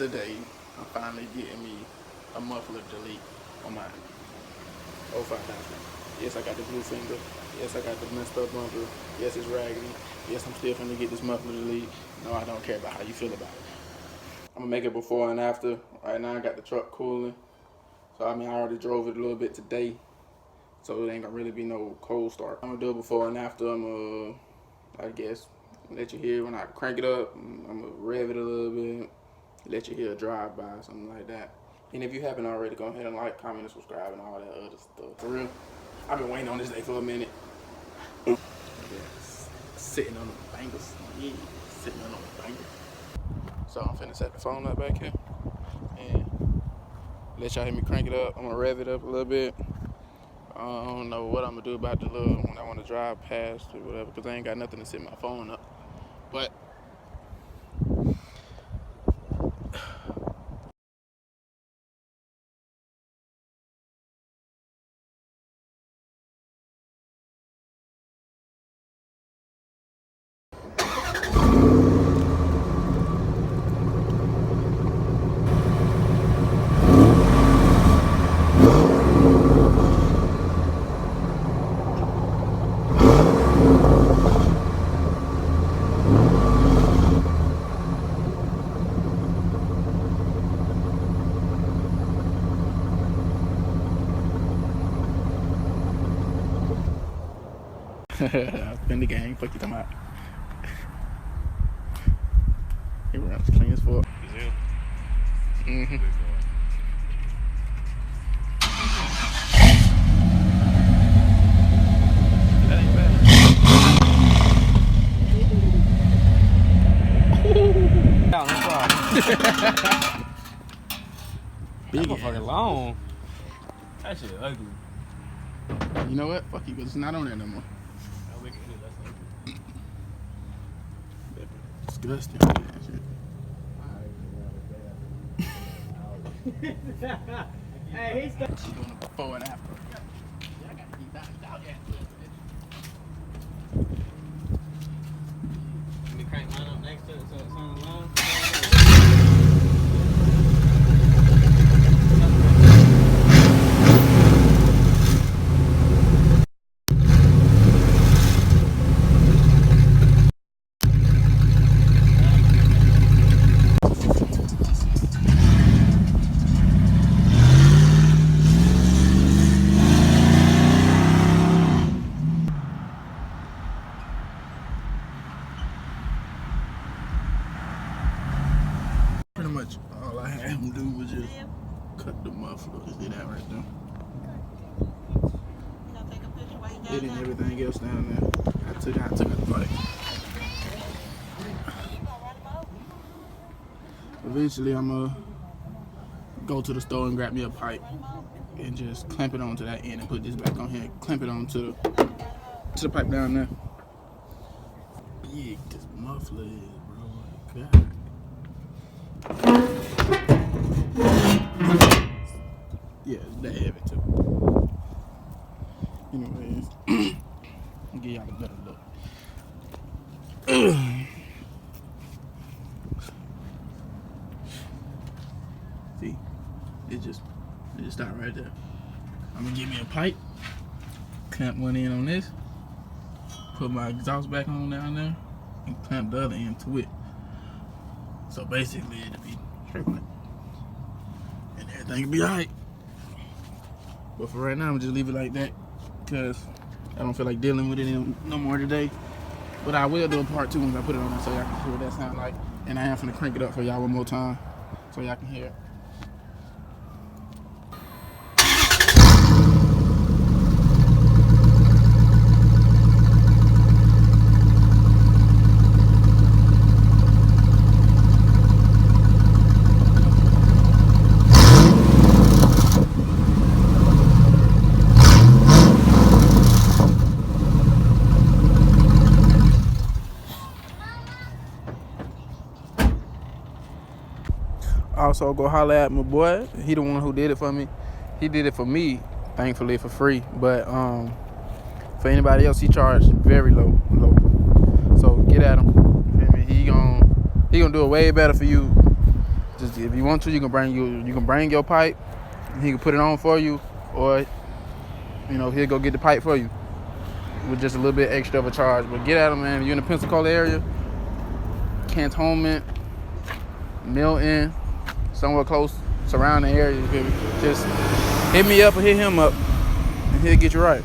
today I'm finally getting me a muffler delete on my 05 Yes, I got the blue finger. Yes, I got the messed up bumper. Yes, it's raggedy. Yes, I'm still finna get this muffler delete. No, I don't care about how you feel about it. I'm gonna make it before and after. Right now I got the truck cooling. So I mean I already drove it a little bit today. So it ain't gonna really be no cold start. I'm gonna do it before and after. I'm gonna, I guess, let you hear when I crank it up. I'm gonna rev it a little bit. Let you hear a drive by, something like that. And if you haven't already, go ahead and like, comment, and subscribe, and all that other stuff. For real, I've been waiting on this day for a minute. Sitting on the bangers. Yeah, sitting on the bangers. So I'm finna set the phone up back here and let y'all hear me crank it up. I'm gonna rev it up a little bit. I don't know what I'm gonna do about the little when I want to drive past or whatever, because I ain't got nothing to set my phone up. But in the gang, fuck you talking about. He runs clean as fuck. Mm-hmm. That ain't bad. That motherfucking long. That shit ugly. You know what? Fuck you, because it's not on there no more. Disgusting. Hey, he's She's doing it before and after. Yeah, I got to keep that out yet. Let me crank mine up next to it so it's on the long. Pretty much all I had him do was just cut the muffler. Just did that right there. It and everything else down there. I took it like. Eventually I'm gonna go to the store and grab me a pipe and just clamp it onto that end and put this back on here and clamp it onto the pipe down there. Big this muffler is, bro. God. Yeah, it's that heavy too. Anyways, I'll give y'all a better look. See, it just stopped right there. I'm gonna give me a pipe, clamp one end on this, put my exhaust back on down there, and clamp the other end to it. So basically, it'll be straight like, and everything will be alright. But for right now, I'm gonna just leave it like that because I don't feel like dealing with it no more today. But I will do a part 2 once I put it on there so y'all can hear what that sounds like. And I am finna crank it up for y'all one more time so y'all can hear it. Also, go holler at my boy. He the one who did it for me. He did it for me, thankfully, for free. But for anybody else, he charged very low. So get at him. He gonna do it way better for you Just if you want to, you can bring your pipe. And he can put it on for you, or he'll go get the pipe for you with just a little bit extra of a charge. But get at him, man. If you're in the Pensacola area, Cantonment, Milton, somewhere close, surrounding area, just hit me up or hit him up, and he'll get you right.